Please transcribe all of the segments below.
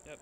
Yep.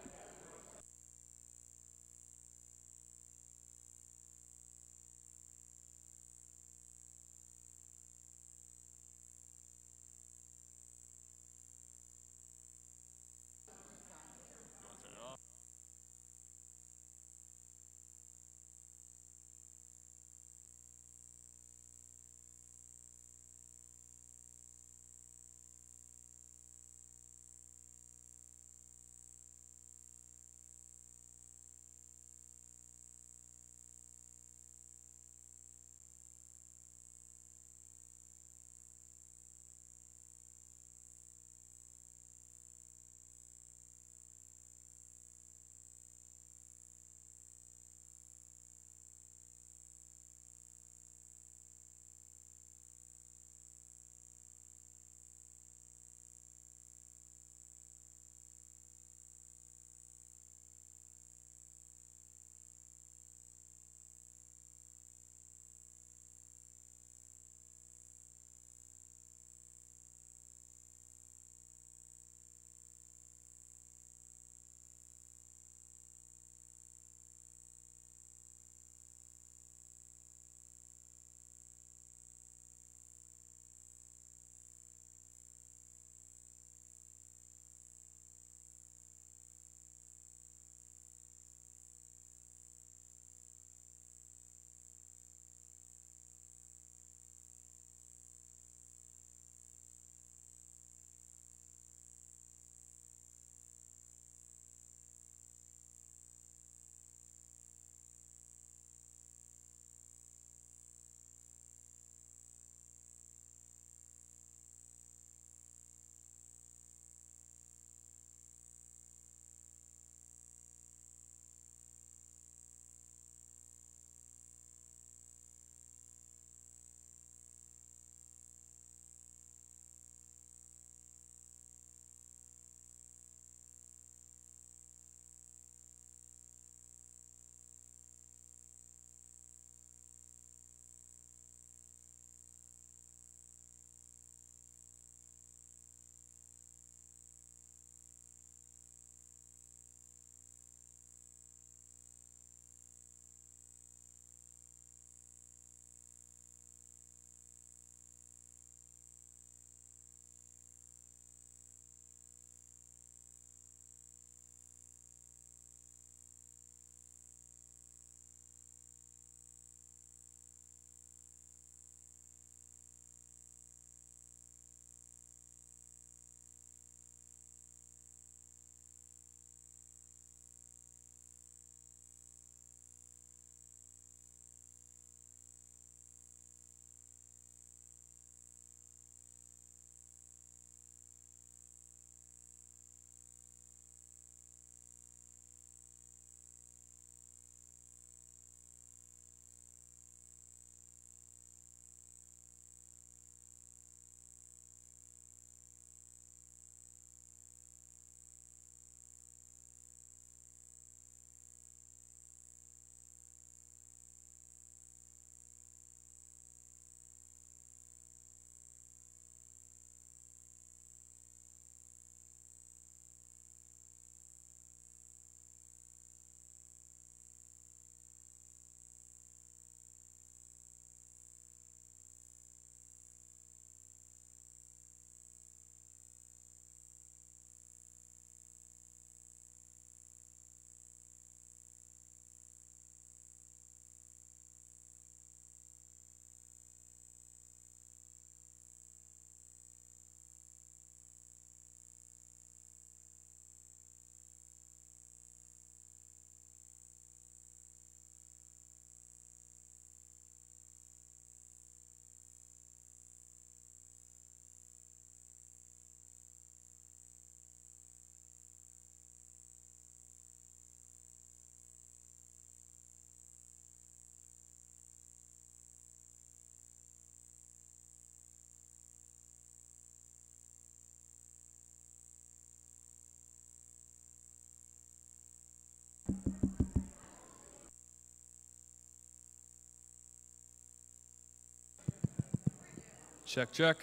Check, check.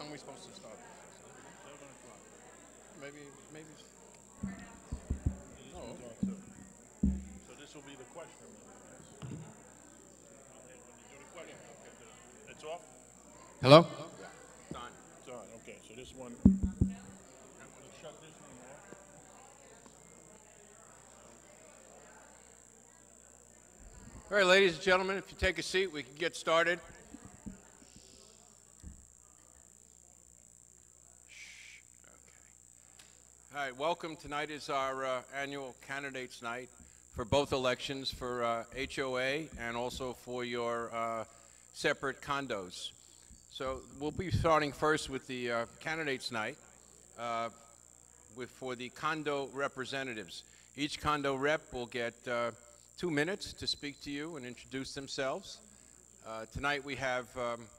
time are we supposed to start? 7 o'clock. Maybe. This Oh, one's okay. on too. So this will be the question room, I guess. When you do the question, okay, it's off? Hello? Yeah. It's on. It's on, okay. So this one, I'm going to shut this one off. All right, ladies and gentlemen, if you take a seat, we can get started. All right, welcome. Tonight is our annual candidates night for both elections, for HOA and also for your separate condos. So we'll be starting first with the candidates night for the condo representatives. Each condo rep will get 2 minutes to speak to you and introduce themselves. Tonight we have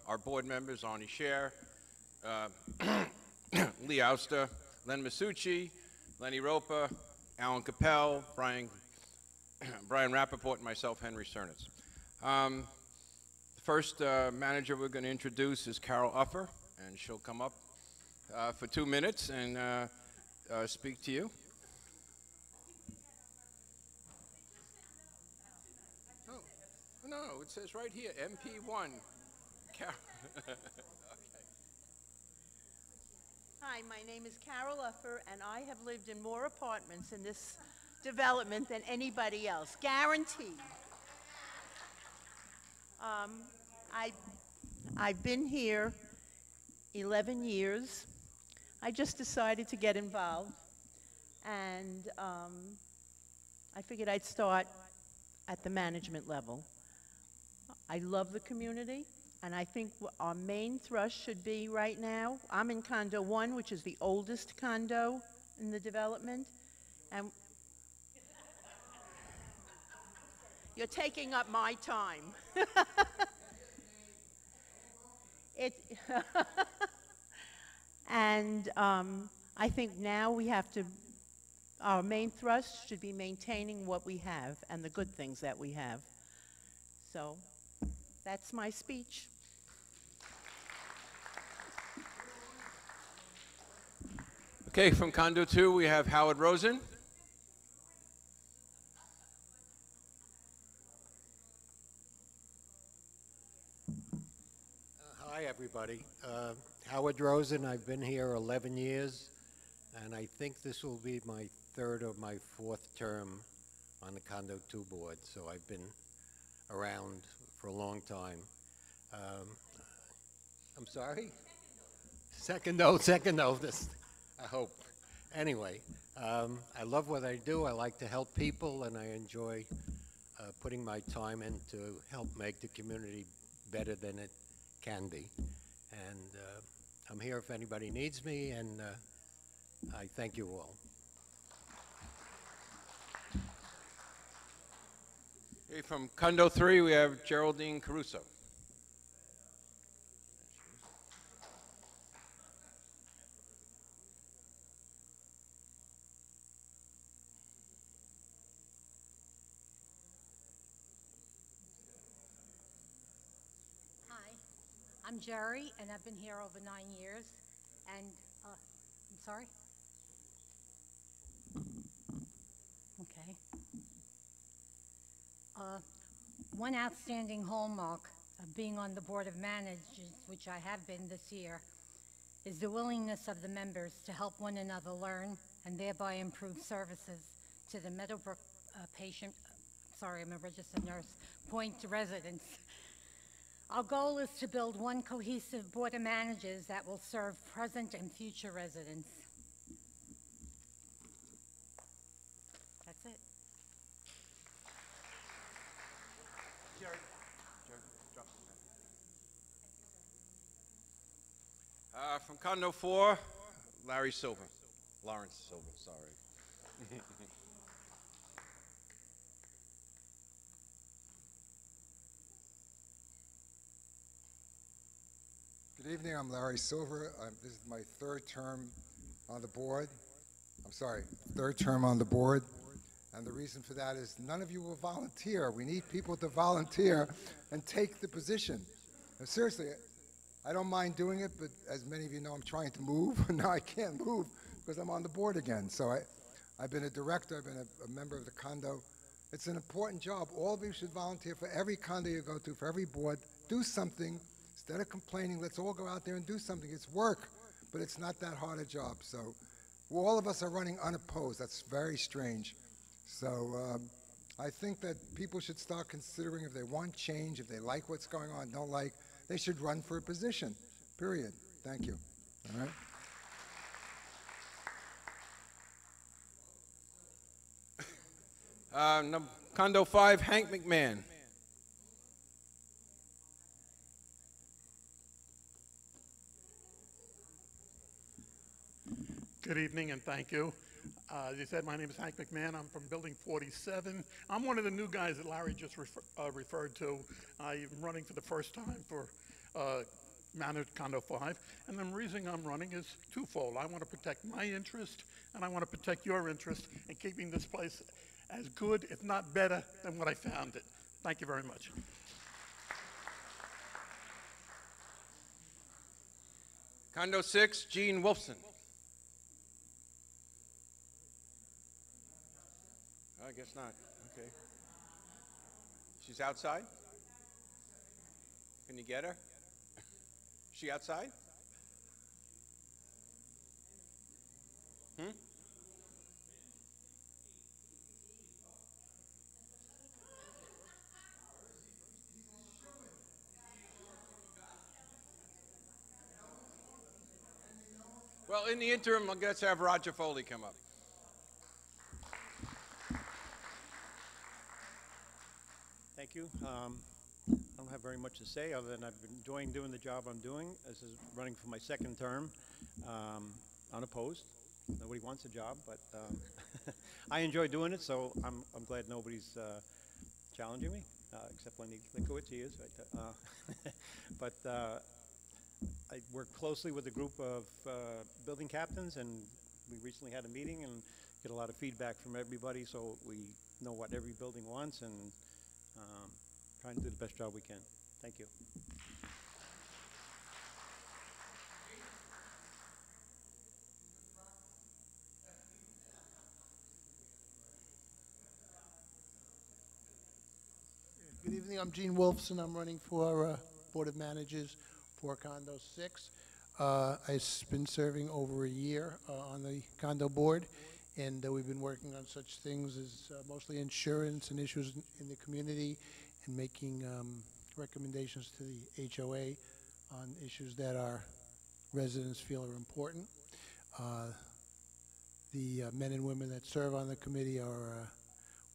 our board members, Arnie Scher, Lee Auster, Len Masucci, Lenny Ropa, Alan Capel, Brian Rappaport, and myself, Henry Cernitz. The first manager we're going to introduce is Carol Uffer, and she'll come up for 2 minutes and speak to you. No, it says right here, MP1. Carol. Hi, my name is Carol Uffer, and I have lived in more apartments in this development than anybody else, guaranteed. I've been here 11 years. I just decided to get involved, and I figured I'd start at the management level. I love the community. And I think our main thrust should be right now, I'm in condo 1, which is the oldest condo in the development. And you're taking up my time. And I think now we have to, our main thrust should be maintaining what we have and the good things that we have. So that's my speech. Okay, from Condo 2, we have Howard Rosen. Hi, everybody. Howard Rosen. I've been here 11 years, and I think this will be my 3rd or my 4th term on the Condo 2 board, so I've been around for a long time. I'm sorry? Second note, I hope. Anyway, I love what I do. I like to help people, and I enjoy putting my time in to help make the community better than it can be. And I'm here if anybody needs me, and I thank you all. Okay, from Condo 3, we have Geraldine Caruso. I'm Jerry, and I've been here over 9 years, and, I'm sorry? Okay. One outstanding hallmark of being on the Board of Managers, which I have been this year, is the willingness of the members to help one another learn and thereby improve services to the Meadowbrook I'm a registered nurse, Pointe residents. Our goal is to build one cohesive Board of Managers that will serve present and future residents. That's it. Jerry, drop it. From Condo 4, Lawrence Silver, sorry. Good evening, I'm Larry Silver. This is my 3rd term on the board. Third term on the board. And the reason for that is none of you will volunteer. We need people to volunteer and take the position. And seriously, I don't mind doing it, but as many of you know, I'm trying to move. Now I can't move because I'm on the board again. So I've been a director, I've been a member of the condo. It's an important job. All of you should volunteer for every condo you go to, for every board. Do something. Instead of complaining, let's all go out there and do something. It's work, but it's not that hard a job. So all of us are running unopposed. That's very strange. So I think that people should start considering if they want change, if they like what's going on, don't like, they should run for a position, period. Thank you. All right? Condo 5, Hank McMahon. Good evening and thank you. As you said, my name is Hank McMahon. I'm from Building 47. I'm one of the new guys that Larry just referred to. I'm running for the first time for managed Condo 5. And the reason I'm running is twofold. I want to protect my interest and I want to protect your interest in keeping this place as good, if not better, than what I found it. Thank you very much. Condo 6, Jean Wolfson. I guess not. Okay. She's outside? Can you get her? Is she outside? Hmm? Well, in the interim, let's have Roger Foley come up. Thank you. I don't have very much to say other than I've been enjoying doing the job I'm doing. This is running for my second term, unopposed. Nobody wants a job, but I enjoy doing it, so I'm glad nobody's challenging me, except Lenny Linkowitz, he is. But I work closely with a group of building captains, and we recently had a meeting and get a lot of feedback from everybody, so we know what every building wants and trying to do the best job we can. Thank you. Good evening, I'm Gene Wolfson. I'm running for Board of Managers for Condo 6. I've been serving over a year on the condo board, and we've been working on such things as mostly insurance and issues in the community and making recommendations to the HOA on issues that our residents feel are important. The men and women that serve on the committee are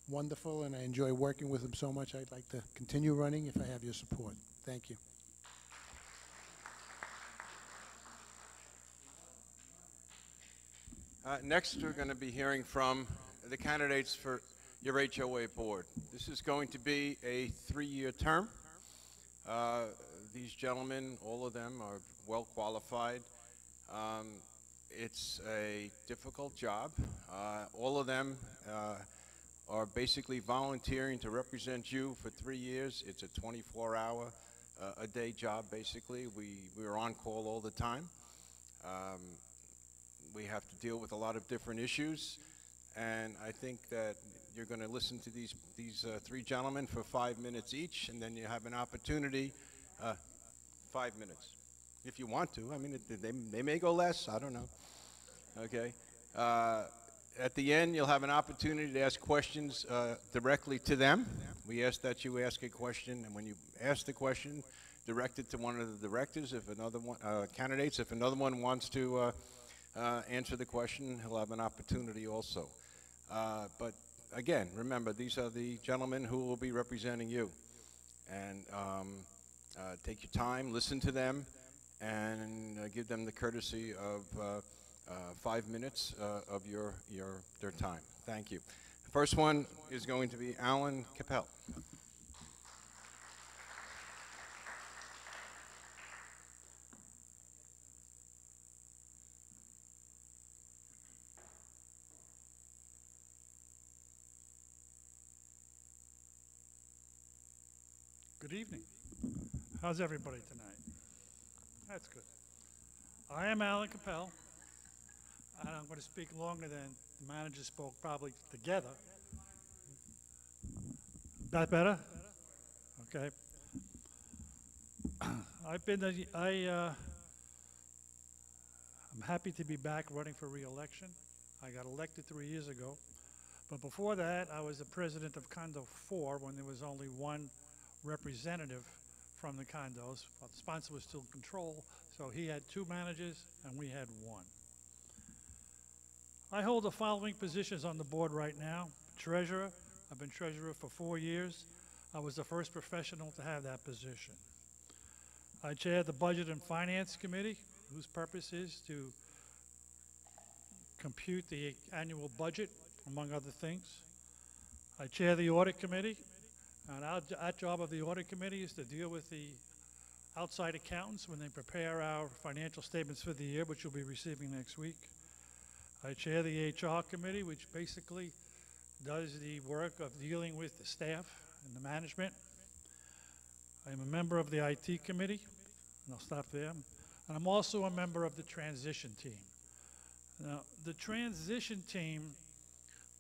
wonderful, and I enjoy working with them so much. I'd like to continue running if I have your support. Thank you. Next, we're going to be hearing from the candidates for your HOA board. This is going to be a 3-year term. These gentlemen, all of them, are well qualified. It's a difficult job. All of them are basically volunteering to represent you for 3 years. It's a 24-hour a day job, basically. We're on call all the time. We have to deal with a lot of different issues, and I think that you're going to listen to these 3 gentlemen for 5 minutes each, and then you have an opportunity, 5 minutes, if you want to. I mean, they may go less, I don't know. Okay. At the end, you'll have an opportunity to ask questions directly to them. We ask that you ask a question, and when you ask the question, direct it to one of the directors. If another one, candidates, if another one wants to answer the question, he'll have an opportunity also. But again, remember, these are the gentlemen who will be representing you. And take your time, listen to them, and give them the courtesy of 5 minutes of their time. Thank you. The first one is going to be Alan Capel. Good evening. How's everybody tonight? That's good. I am Alan Capel, and I'm going to speak longer than the manager spoke probably together. That better? Okay. I'm happy to be back running for re-election. I got elected 3 years ago. But before that, I was the president of Condo 4 when there was only one representative from the condos. Well, the sponsor was still in control, so he had 2 managers and we had 1. I hold the following positions on the board right now. Treasurer. I've been treasurer for 4 years. I was the first professional to have that position. I chair the Budget and Finance Committee, whose purpose is to compute the annual budget, among other things. I chair the Audit Committee, and our job of the Audit Committee is to deal with the outside accountants when they prepare our financial statements for the year, which you'll be receiving next week. I chair the HR Committee, which basically does the work of dealing with the staff and the management. I am a member of the IT Committee, and I'll stop there. And I'm also a member of the transition team. Now, the transition team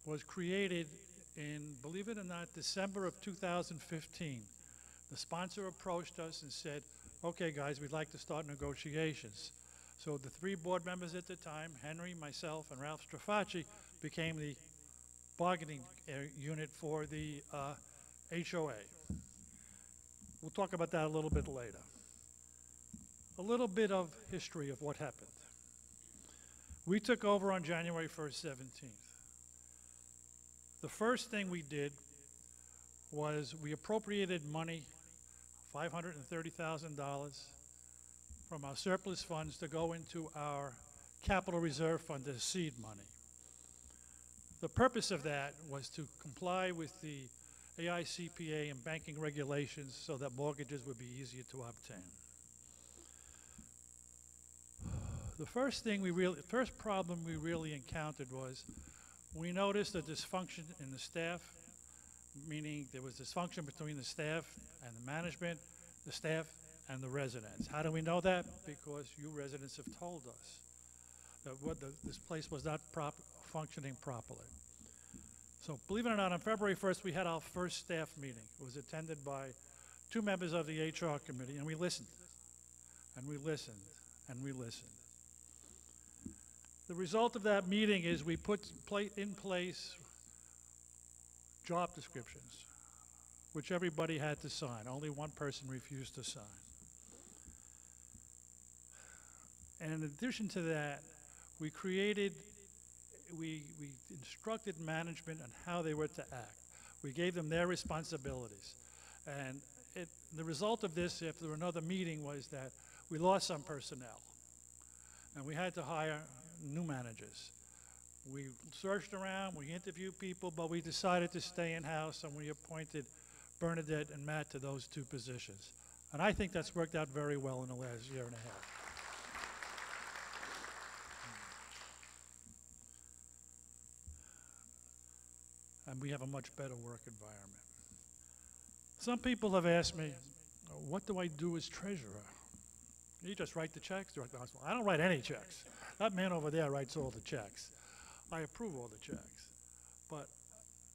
was created in, believe it or not, December of 2015. The sponsor approached us and said, okay guys, we'd like to start negotiations. So the 3 board members at the time, Henry, myself, and Ralph Strafacci, became the bargaining unit for the HOA. We'll talk about that a little bit later. A little bit of history of what happened. We took over on January 1st, 17th. The first thing we did was we appropriated money, $530,000 from our surplus funds to go into our capital reserve fund as seed money. The purpose of that was to comply with the AICPA and banking regulations so that mortgages would be easier to obtain. The first problem we really encountered was we noticed a dysfunction in the staff, meaning there was dysfunction between the staff and the management, the staff and the residents. How do we know that? Because you residents have told us that this place was not functioning properly. So believe it or not, on February 1st, we had our first staff meeting. It was attended by 2 members of the HR committee, and we listened, and we listened, and we listened. The result of that meeting is we put in place job descriptions, which everybody had to sign. Only one person refused to sign. And in addition to that, we instructed management on how they were to act. We gave them their responsibilities. And the result of this, after another meeting, was that we lost some personnel. And we had to hire new managers. We searched around, we interviewed people, but we decided to stay in-house, and we appointed Bernadette and Matt to those 2 positions. And I think that's worked out very well in the last year and a half. And we have a much better work environment. Some people have asked me, what do I do as treasurer? You just write the checks? I don't write any checks. That man over there writes all the checks. I approve all the checks. But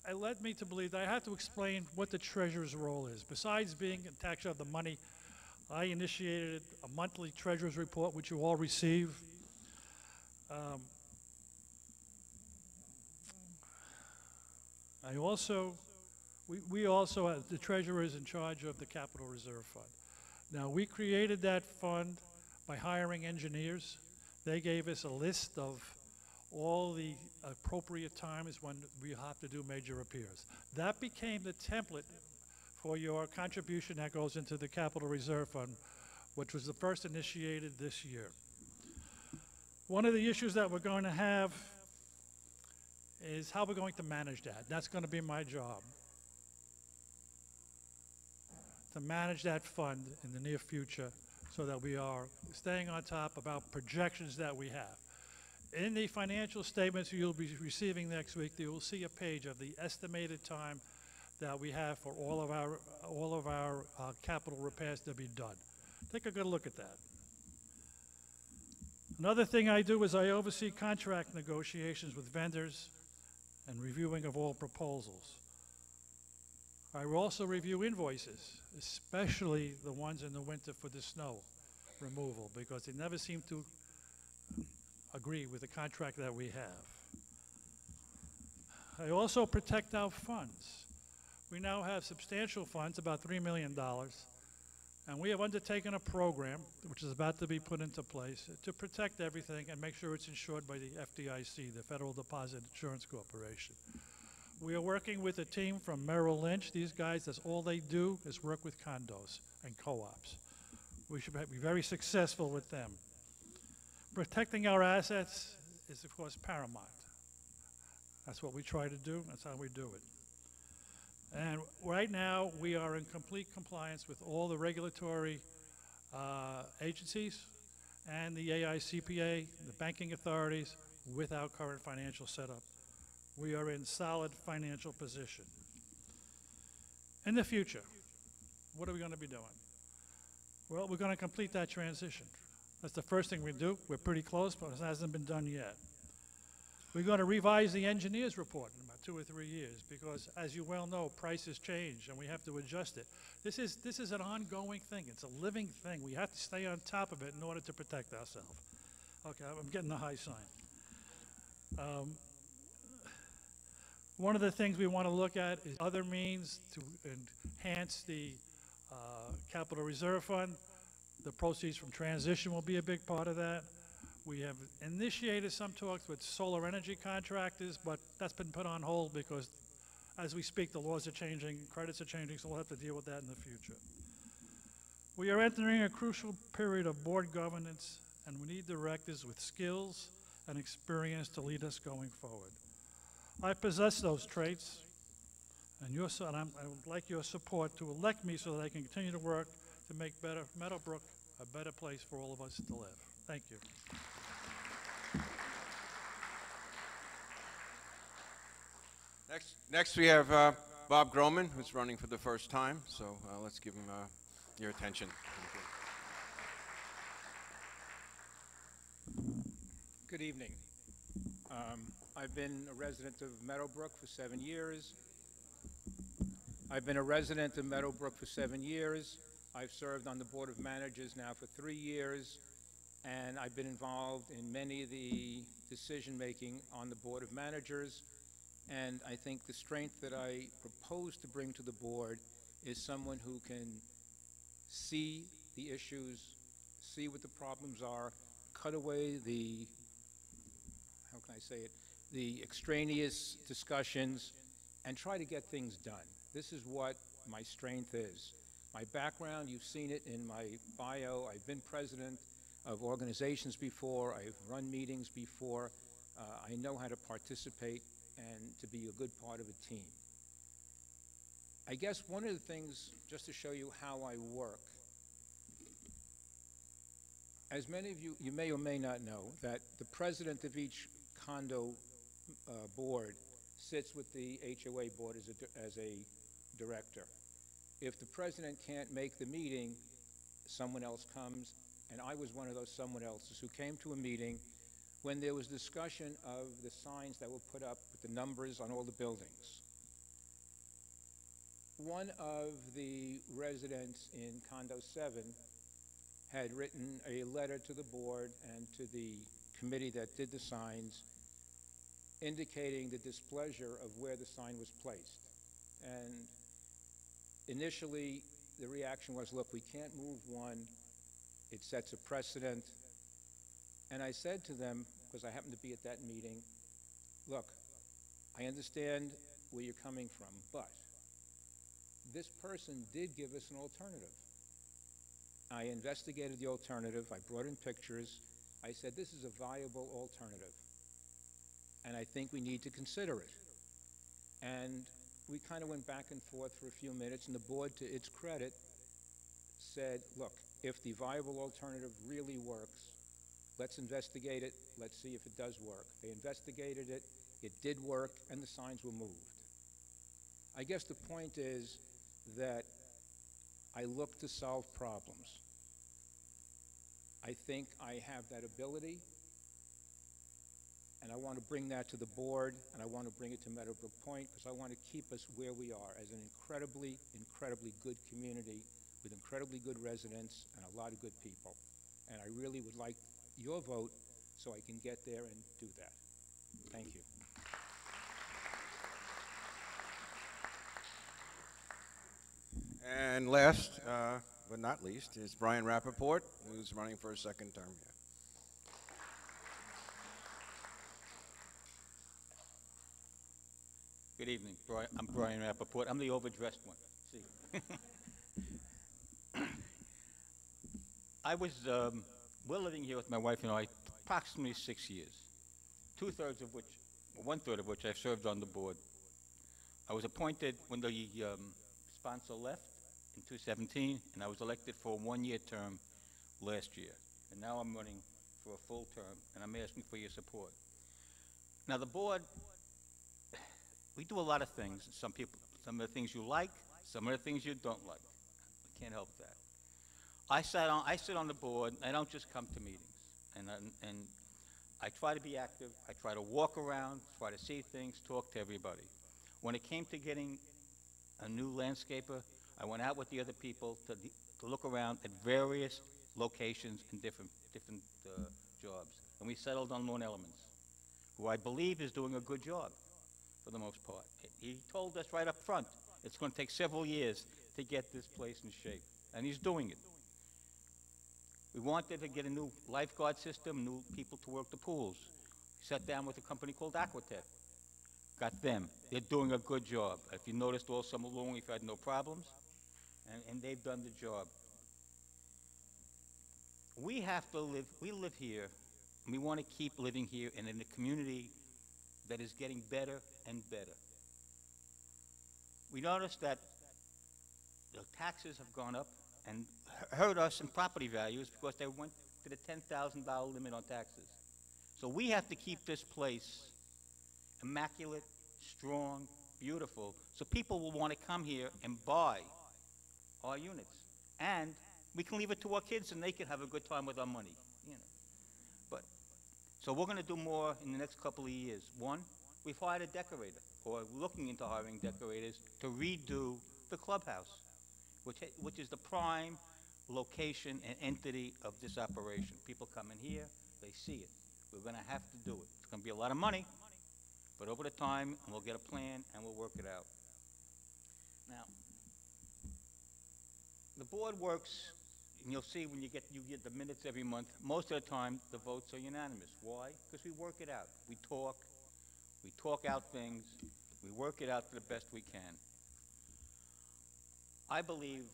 it led me to believe that I have to explain what the treasurer's role is. Besides being in tax of the money, I initiated a monthly treasurer's report, which you all receive. We also, the treasurer is in charge of the Capital Reserve Fund. Now, we created that fund by hiring engineers. They gave us a list of all the appropriate times when we have to do major repairs. That became the template for your contribution that goes into the Capital Reserve Fund, which was the first initiated this year. One of the issues that we're going to have is how we're going to manage that. That's going to be my job, to manage that fund in the near future so that we are staying on top about projections that we have. In the financial statements you'll be receiving next week, you will see a page of the estimated time that we have for all of our capital repairs to be done. Take a good look at that. Another thing I do is I oversee contract negotiations with vendors and reviewing of all proposals. I will also review invoices, especially the ones in the winter for the snow removal, because they never seem to agree with the contract that we have. I also protect our funds. We now have substantial funds, about $3 million, and we have undertaken a program, which is about to be put into place, to protect everything and make sure it's insured by the FDIC, the Federal Deposit Insurance Corporation. We are working with a team from Merrill Lynch. These guys, that's all they do is work with condos and co-ops. We should be very successful with them. Protecting our assets is, of course, paramount. That's what we try to do. That's how we do it. And right now, we are in complete compliance with all the regulatory agencies and the AICPA, the banking authorities, with our current financial setup. We are in solid financial position. In the future, what are we going to be doing? Well, we're going to complete that transition. That's the first thing we do. We're pretty close, but it hasn't been done yet. We're going to revise the engineer's report in about 2 or 3 years because, as you well know, prices change and we have to adjust it. This is an ongoing thing. It's a living thing. We have to stay on top of it in order to protect ourselves. Okay, I'm getting the high sign. One of the things we want to look at is other means to enhance the capital reserve fund. The proceeds from transition will be a big part of that. We have initiated some talks with solar energy contractors, but that's been put on hold because as we speak, the laws are changing, credits are changing, so we'll have to deal with that in the future. We are entering a crucial period of board governance, and we need directors with skills and experience to lead us going forward. I possess those traits, and I would like your support to elect me so that I can continue to work to make Meadowbrook a better place for all of us to live. Thank you. Next we have Bob Groman, who's running for the first time, so let's give him your attention. Good evening. I've been a resident of Meadowbrook for 7 years. I've served on the Board of Managers now for 3 years, and I've been involved in many of the decision-making on the Board of Managers. And I think the strength that I propose to bring to the board is someone who can see the issues, see what the problems are, cut away the, how can I say it, the extraneous discussions, and try to get things done. This is what my strength is. My background, you've seen it in my bio. I've been president of organizations before. I've run meetings before. I know how to participate and to be a good part of a team. I guess one of the things, just to show you how I work, as many of you may or may not know, that the president of each condo board sits with the HOA board as a director. If the president can't make the meeting, someone else comes, and I was one of those someone else's who came to a meeting when there was discussion of the signs that were put up with the numbers on all the buildings. One of the residents in Condo 7 had written a letter to the board and to the committee that did the signs indicating the displeasure of where the sign was placed. And initially, the reaction was, look, we can't move one. It sets a precedent. And I said to them, because I happened to be at that meeting, look, I understand where you're coming from, but this person did give us an alternative. I investigated the alternative. I brought in pictures. I said, this is a viable alternative, and I think we need to consider it. And we kind of went back and forth for a few minutes, and the board, to its credit, said, look, if the viable alternative really works, let's investigate it. Let's see if it does work. They investigated it. It did work, and the signs were moved. I guess the point is that I look to solve problems. I think I have that ability, and I want to bring that to the board, and I want to bring it to Meadowbrook Point, because I want to keep us where we are as an incredibly, incredibly good community with incredibly good residents and a lot of good people. And I really would like your vote so I can get there and do that. Thank you. And last, but not least, is Brian Rappaport, who's running for a second term here. Good evening. I'm Brian Rappaport. I'm the overdressed one. See. We're living here with my wife and I approximately 6 years, 2/3 of which, or 1/3 of which I've served on the board. I was appointed when the sponsor left in 2017, and I was elected for a 1-year term last year. And now I'm running for a full term, and I'm asking for your support. Now the board, we do a lot of things. Some of the things you like, some of the things you don't like. I can't help that. I sit on the board. I don't just come to meetings, and I try to be active. I try to walk around, try to see things, talk to everybody. When it came to getting a new landscaper, I went out with the other people to look around at various locations and different jobs, and we settled on Lorne Elements, who I believe is doing a good job for the most part. He told us right up front it's going to take several years to get this place in shape, and he's doing it. We wanted to get a new lifeguard system, new people to work the pools. We sat down with a company called Aquatech. Got them. They're doing a good job. If you noticed all summer long, we've had no problems, and they've done the job. We live here, and we want to keep living here and in a community that is getting better and better. We noticed that the taxes have gone up and hurt us in property values because they went to the $10,000 limit on taxes. So we have to keep this place immaculate, strong, beautiful, so people will want to come here and buy our units. And we can leave it to our kids and they can have a good time with our money, you know. So we're going to do more in the next couple of years. One, we've hired a decorator, or looking into hiring decorators, to redo the clubhouse, which is the prime location and entity of this operation. People come in here, they see it. We're going to have to do it. It's going to be a lot of money, but over the time, we'll get a plan and we'll work it out. Now, the board works, and you'll see when you get the minutes every month, most of the time the votes are unanimous. Why? Because we work it out. We talk out things, we work it out to the best we can. I believe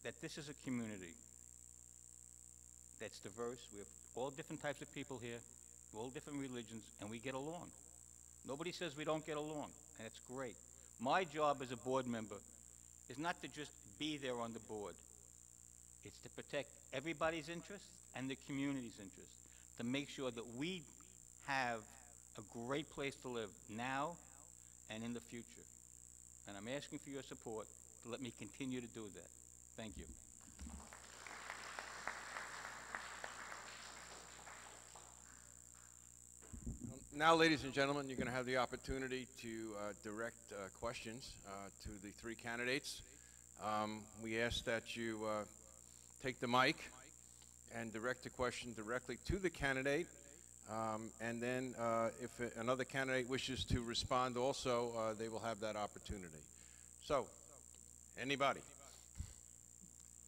that this is a community that's diverse. We have all different types of people here, all different religions, and we get along. Nobody says we don't get along, and it's great. My job as a board member is not to just be there on the board. It's to protect everybody's interests and the community's interests, to make sure that we have a great place to live now and in the future. And I'm asking for your support to let me continue to do that. Thank you. Now, ladies and gentlemen, you're going to have the opportunity to direct questions to the three candidates. We ask that you take the mic and direct the question directly to the candidate. And then if another candidate wishes to respond also, they will have that opportunity. So, anybody?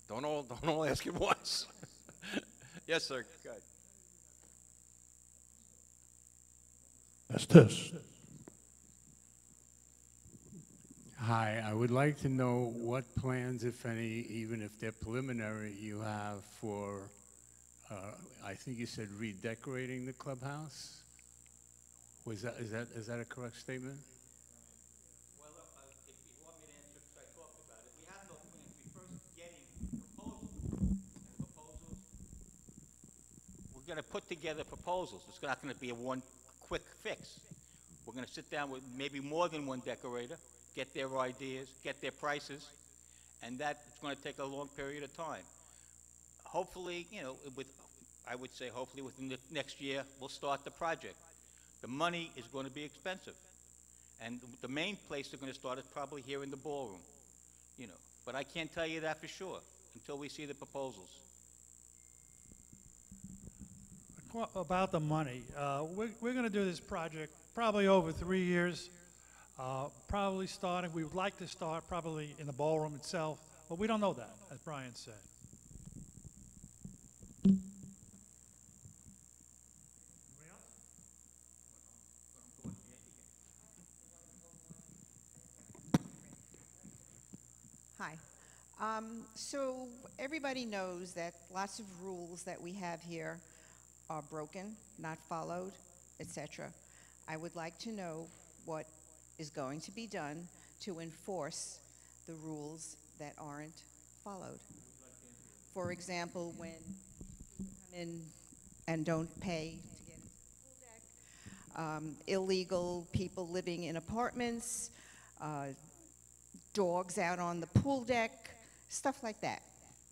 Don't all ask at once. Yes, sir. Go ahead. That's this. Hi, I would like to know what plans, if any, even if they're preliminary, you have for, I think you said redecorating the clubhouse? Is that a correct statement? Well, if you want me to answer, because I talked about it, we have no plans. We're first getting proposals. And proposals, we're going to put together proposals. It's not going to be a one quick fix. We're going to sit down with maybe more than one decorator, get their ideas, get their prices, and that's going to take a long period of time. hopefully, you know, I would say hopefully within the next year, we'll start the project. The money is going to be expensive. And the main place they're going to start is probably here in the ballroom, you know. But I can't tell you that for sure until we see the proposals. About the money, we're going to do this project probably over 3 years. Probably starting, we would like to start probably in the ballroom itself, but we don't know that, as Brian said. Hi. So everybody knows that lots of rules that we have here are broken, not followed, etc. I would like to know what is going to be done to enforce the rules that aren't followed. For example, when people come in and don't pay to get into the pool deck, illegal people living in apartments, dogs out on the pool deck, stuff like that.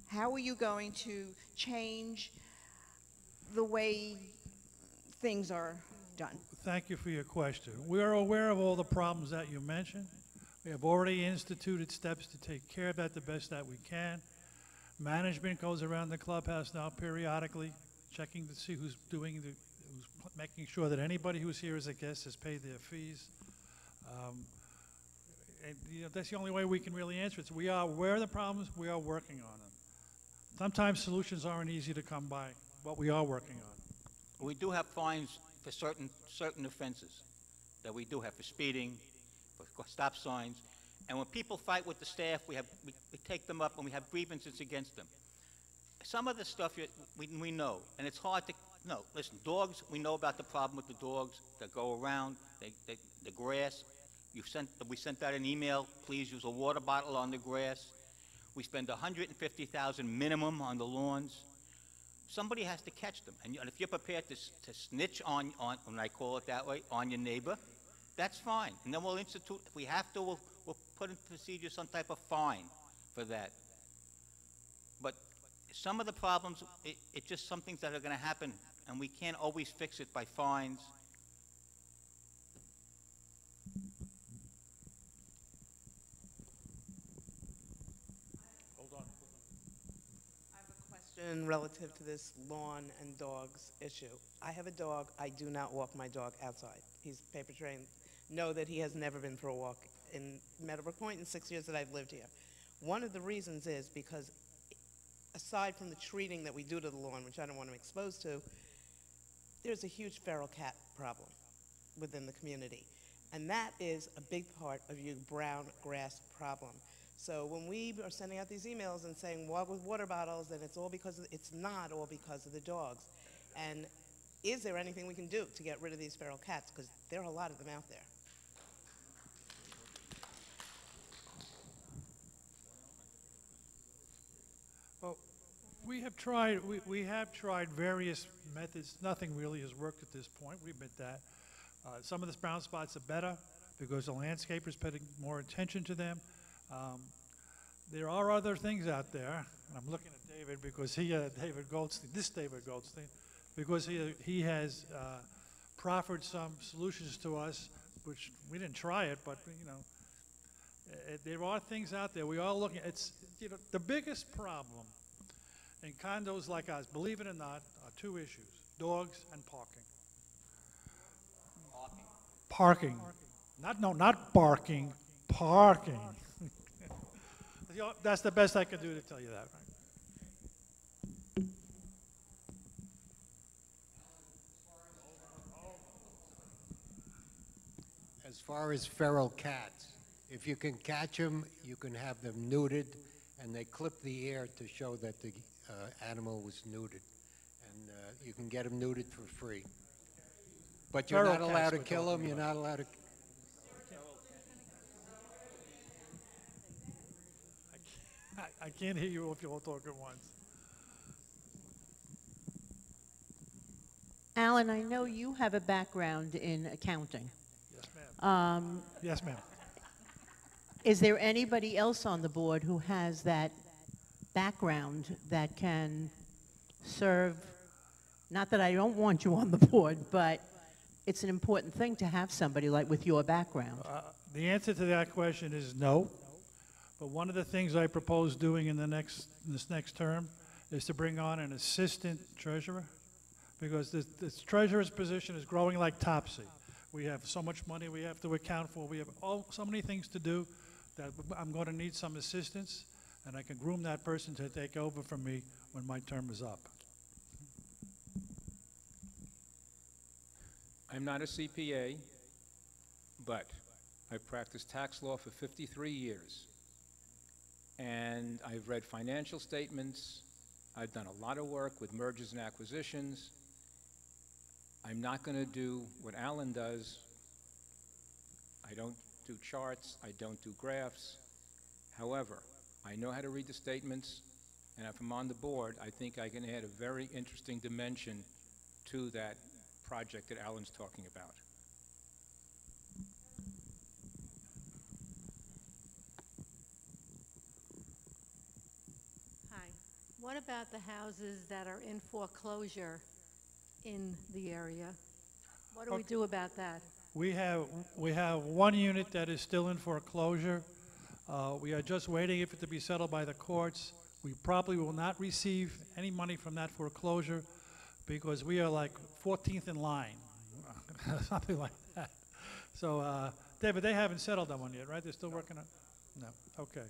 How are you going to change the way things are done? Thank you for your question. We are aware of all the problems that you mentioned. We have already instituted steps to take care of that the best that we can. Management goes around the clubhouse now periodically, checking to see who's making sure that anybody who's here as a guest has paid their fees. And you know, that's the only way we can really answer it. So we are aware of the problems, we are working on them. Sometimes solutions aren't easy to come by, but we are working on them. We do have fines for certain offenses that we do have for speeding, for stop signs. And when people fight with the staff, we take them up and we have grievances against them. Some of the stuff we know, and it's hard to know. Listen, dogs, we know about the problem with the dogs that go around, the grass. We sent out an email, please use a water bottle on the grass. We spend $150,000 minimum on the lawns. Somebody has to catch them. And if you're prepared to snitch on, when I call it that way, on your neighbor, that's fine. And then we'll institute, if we have to, we'll put in procedure some type of fine for that. But some of the problems, it's just some things that are going to happen, and we can't always fix it by fines. Relative to this lawn and dogs issue. I have a dog. I do not walk my dog outside. He's paper trained. Know that he has never been for a walk in Meadowbrook Point in 6 years that I've lived here. One of the reasons is because aside from the treating that we do to the lawn, which I don't want him exposed to, there's a huge feral cat problem within the community. And that is a big part of your brown grass problem. So when we are sending out these emails and saying walk with water bottles, and it's not all because of the dogs. And is there anything we can do to get rid of these feral cats? Because there are a lot of them out there. Well, we have tried various methods. Nothing really has worked at this point. We admit that. Some of the brown spots are better because the landscapers paying more attention to them. There are other things out there, and I'm looking at David because David Goldstein, because he has proffered some solutions to us, which we didn't try it, but you know, there are things out there. We are looking. It's the biggest problem in condos like ours, believe it or not, are two issues: dogs and parking. Parking. Not barking. Parking. That's the best I can do to tell you that, right? As far as feral cats, if you can catch them, you can have them neutered, and they clip the ear to show that the animal was neutered. And you can get them neutered for free. But you're not allowed to kill them, you're not allowed to... I can't hear you if you all talk at once. Alan, I know you have a background in accounting. Yes, ma'am. Yes, ma'am. Is there anybody else on the board who has that background that can serve, not that I don't want you on the board, but it's an important thing to have somebody like with your background. The answer to that question is no. But one of the things I propose doing in this next term is to bring on an assistant treasurer, because this treasurer's position is growing like topsy. We have so much money we have to account for. We have so many things to do that I'm going to need some assistance, and I can groom that person to take over from me when my term is up. I'm not a CPA, but I've practiced tax law for 53 years. And I've read financial statements. I've done a lot of work with mergers and acquisitions. I'm not going to do what Alan does. I don't do charts. I don't do graphs. However, I know how to read the statements, and if I'm on the board, I think I can add a very interesting dimension to that project that Alan's talking about. Hi. What about the houses that are in foreclosure in the area? What do we do about that? We have one unit that is still in foreclosure. We are just waiting for it to be settled by the courts. We probably will not receive any money from that foreclosure because we are like 14th in line, something like that. So, David, they haven't settled that one yet, right? They're still working on? No. Okay.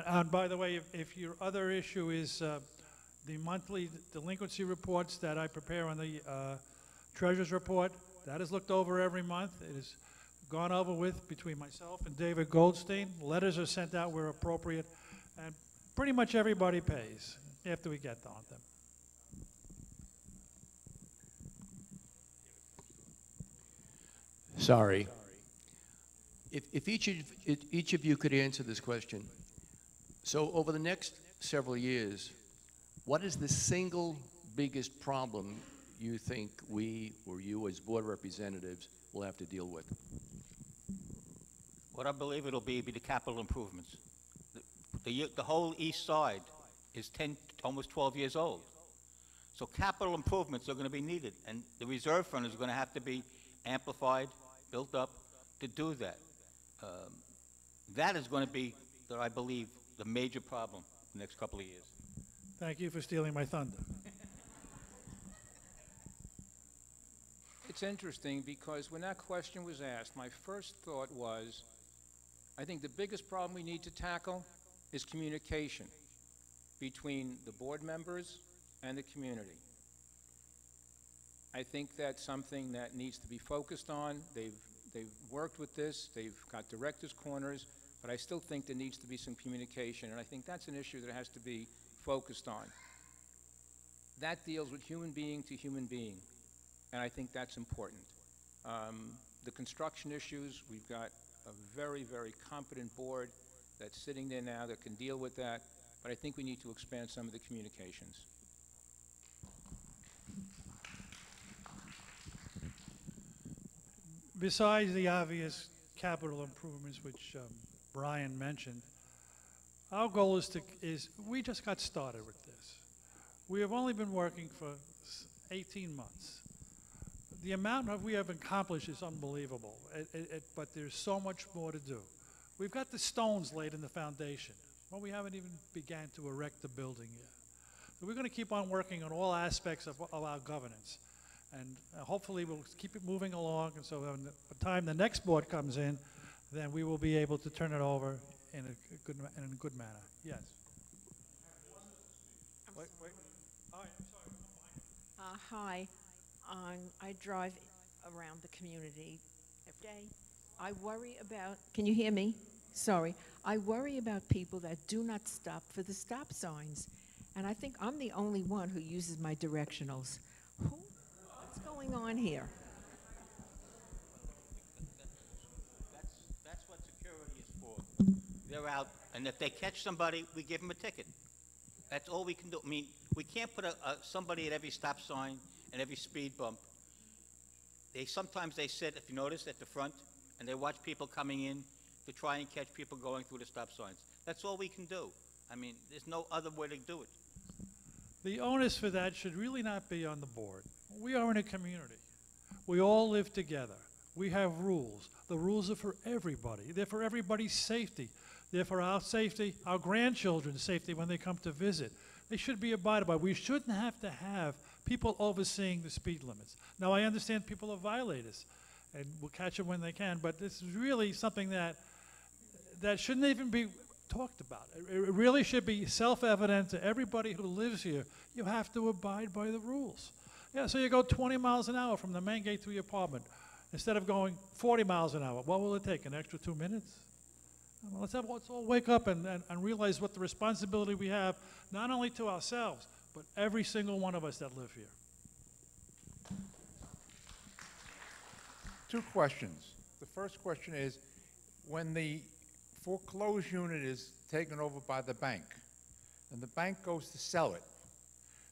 And by the way, if your other issue is the monthly delinquency reports that I prepare on the treasurer's report, that is looked over every month. It is gone over with between myself and David Goldstein. Letters are sent out where appropriate, and pretty much everybody pays after we get on them. Sorry. If each of you could answer this question. So over the next several years, what is the single biggest problem you think we, or you as board representatives, will have to deal with? What I believe it'll be the capital improvements. The whole east side is 10, almost 12 years old. So capital improvements are going to be needed, and the reserve fund is going to have to be amplified, built up to do that. That is going to be, I believe, the major problem the next couple of years. Thank you for stealing my thunder. It's interesting because when that question was asked, my first thought was, I think the biggest problem we need to tackle is communication between the board members and the community. I think that's something that needs to be focused on. They've worked with this, they've got directors' corners, but I still think there needs to be some communication, and I think that's an issue that has to be focused on. That deals with human being to human being, and I think that's important. The construction issues, we've got a very, very competent board that's sitting there now that can deal with that, but I think we need to expand some of the communications. Besides the obvious capital improvements which Brian mentioned, our goal is we just got started with this. We have only been working for 18 months. The amount we have accomplished is unbelievable, but there's so much more to do. We've got the stones laid in the foundation. Well, we haven't even began to erect the building yet. So we're going to keep on working on all aspects of our governance. And hopefully we'll keep it moving along, and so when the time the next board comes in, then we will be able to turn it over in a good manner. Yes. Wait. All right, I'm sorry. Hi, I drive around the community every day. I worry about, can you hear me? Sorry. I worry about people that do not stop for the stop signs. And I think I'm the only one who uses my directionals. What's going on here? That's what security is for. They're out, and if they catch somebody, we give them a ticket. That's all we can do. I mean, we can't put somebody at every stop sign and every speed bump. Sometimes they sit, if you notice, at the front, and they watch people coming in to try and catch people going through the stop signs. That's all we can do. I mean, there's no other way to do it. The onus for that should really not be on the board. We are in a community. We all live together. We have rules. The rules are for everybody. They're for everybody's safety. They're for our safety, our grandchildren's safety when they come to visit. They should be abided by. We shouldn't have to have people overseeing the speed limits. Now, I understand people are violators, and we'll catch them when they can, but this is really something that shouldn't even be talked about. It really should be self-evident to everybody who lives here. You have to abide by the rules. Yeah, so you go 20 miles an hour from the main gate to your apartment instead of going 40 miles an hour. What will it take, an extra 2 minutes? Well, let's all wake up and realize what the responsibility we have, not only to ourselves, but every single one of us that live here. 2 questions. The first question is, when the foreclosed unit is taken over by the bank, and the bank goes to sell it,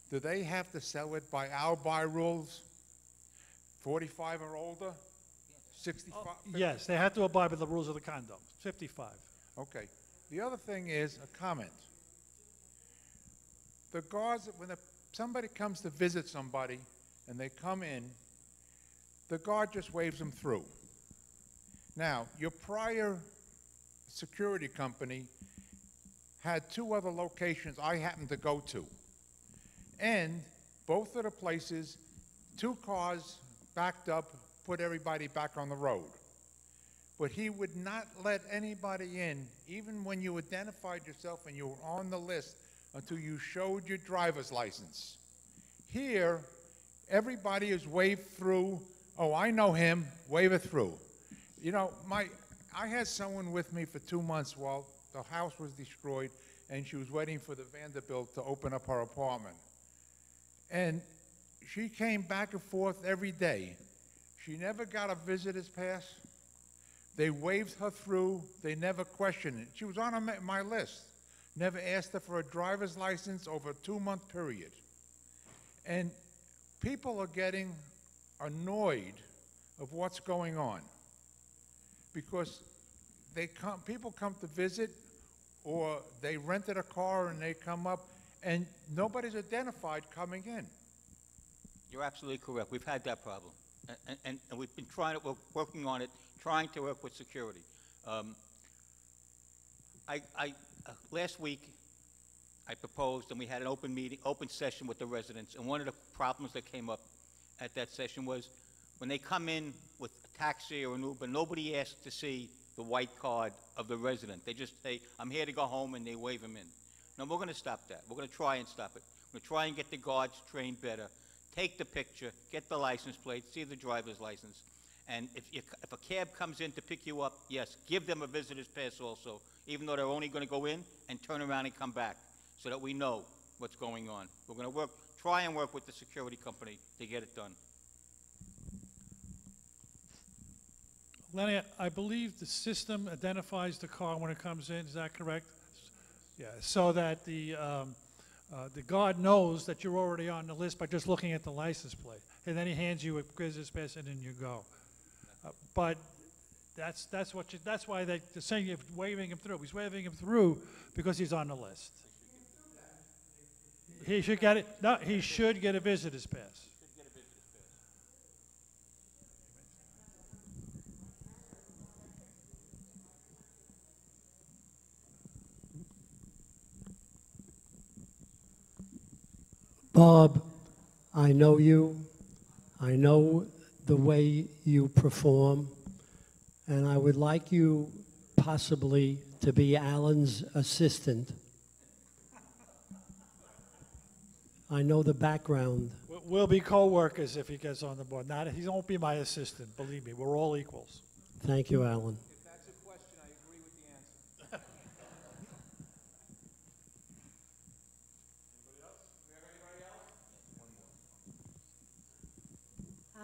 do they have to sell it by our buy rules, 45 or older, 65? Yes, they have to abide by the rules of the condo, 55. Okay. The other thing is a comment. The guards, when somebody comes to visit somebody and they come in, the guard just waves them through. Now, your prior security company had 2 other locations I happened to go to. And both of the places, 2 cars backed up, put everybody back on the road. But he would not let anybody in, even when you identified yourself and you were on the list, until you showed your driver's license. Here, everybody is waved through. Oh, I know him, wave it through. You know, I had someone with me for 2 months while the house was destroyed, and she was waiting for the Vanderbilt to open up her apartment. And she came back and forth every day. She never got a visitor's pass. They waved her through. They never questioned it. She was on my list. Never asked her for a driver's license over a 2-month period. And people are getting annoyed of what's going on because people come to visit, or they rented a car and they come up and nobody's identified coming in. You're absolutely correct. We've had that problem. And we've been we're working on it, trying to work with security. Last week, I proposed, and we had an open session with the residents, and one of the problems that came up at that session was when they come in with a taxi or an Uber, nobody asks to see the white card of the resident. They just say, I'm here to go home, and they wave them in. No, we're going to stop that. We're going to try and stop it. We're going to try and get the guards trained better. Take the picture, get the license plate, see the driver's license. And if a cab comes in to pick you up, yes, give them a visitor's pass also, even though they're only going to go in and turn around and come back, so that we know what's going on. We're going to try and work with the security company to get it done. Lenny, I believe the system identifies the car when it comes in. Is that correct? Yeah, so that the guard knows that you're already on the list by just looking at the license plate, and then he hands you a visitor's pass, and then you go. But that's why they're saying you're waving him through. He's waving him through because he's on the list. He should get it. No, he should get a visitor's pass. Bob, I know you. I know the way you perform, and I would like you possibly to be Alan's assistant. I know the background. We'll be co-workers if he gets on the board. He won't be my assistant, believe me. We're all equals. Thank you, Alan. If that's a question, I agree with the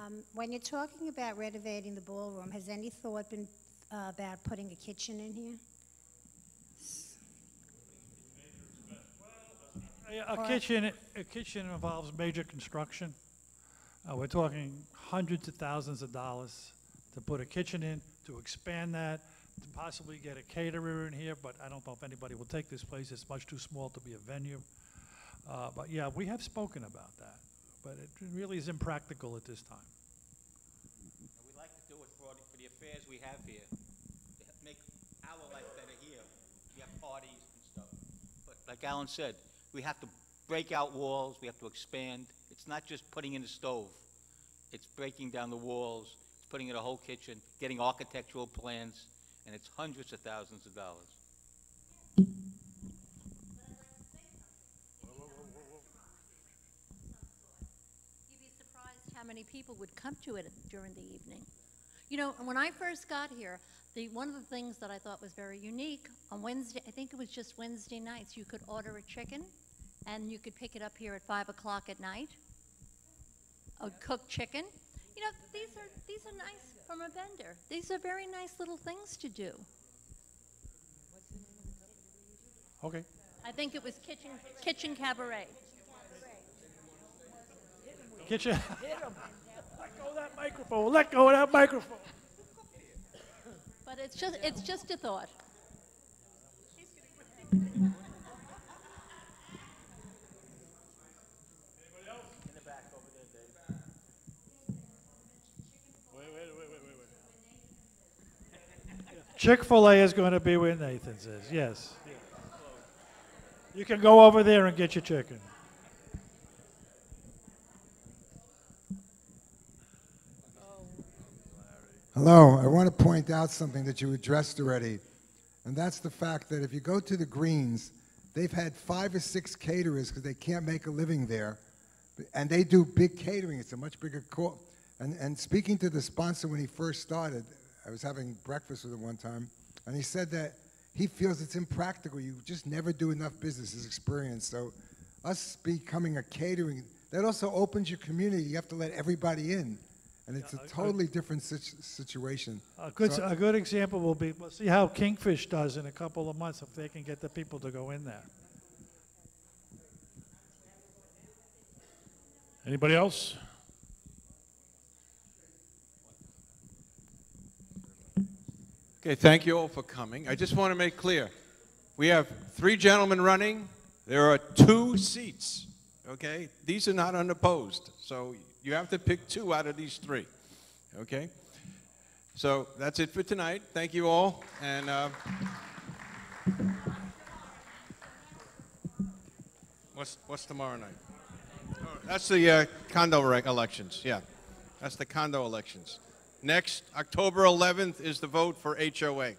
answer. When you're talking about renovating the ballroom, has any thought been about putting a kitchen in here? A kitchen involves major construction. We're talking hundreds of thousands of dollars to put a kitchen in, to expand that, to possibly get a caterer in here, but I don't know if anybody will take this place. It's much too small to be a venue. But yeah, we have spoken about that, but it really is impractical at this time. We like to do it for the affairs we have here, to make our life better here. We have parties and stuff. But like Alan said, we have to break out walls, we have to expand. It's not just putting in a stove. It's breaking down the walls, it's putting in a whole kitchen, getting architectural plans, and it's hundreds of thousands of dollars. You'd be surprised how many people would come to it during the evening. You know, when I first got here, one of the things that I thought was very unique, on Wednesday, I think it was just Wednesday nights, you could order a chicken, and you could pick it up here at 5 o'clock at night, a cooked chicken. You know, these are nice from a vendor. These are very nice little things to do. Okay. I think it was Kitchen Cabaret. Kitchen. Let go of that microphone. Let go of that microphone. But it's just a thought. Chick-fil-A is going to be where Nathan's is, yes. You can go over there and get your chicken. Hello, I want to point out something that you addressed already, and that's the fact that if you go to the Greens, they've had 5 or 6 caterers because they can't make a living there, and they do big catering. It's a much bigger cost. And speaking to the sponsor when he first started, I was having breakfast with him one time, and he said that he feels it's impractical. You just never do enough business, his experience. So us becoming a catering, that also opens your community. You have to let everybody in. And it's a totally different situation. A good example will be, we'll see how Kingfish does in a couple of months if they can get the people to go in there. Anybody else? Okay, thank you all for coming. I just want to make clear, we have 3 gentlemen running. There are 2 seats, okay? These are not unopposed, so you have to pick 2 out of these 3, okay? So that's it for tonight. Thank you all, and what's tomorrow night? Oh, that's the condo elections, yeah. That's the condo elections. Next, October 11th is the vote for HOA,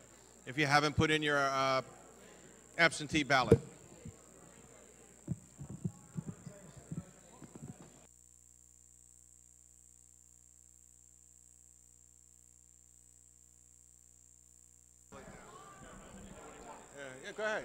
if you haven't put in your absentee ballot. Yeah, go ahead.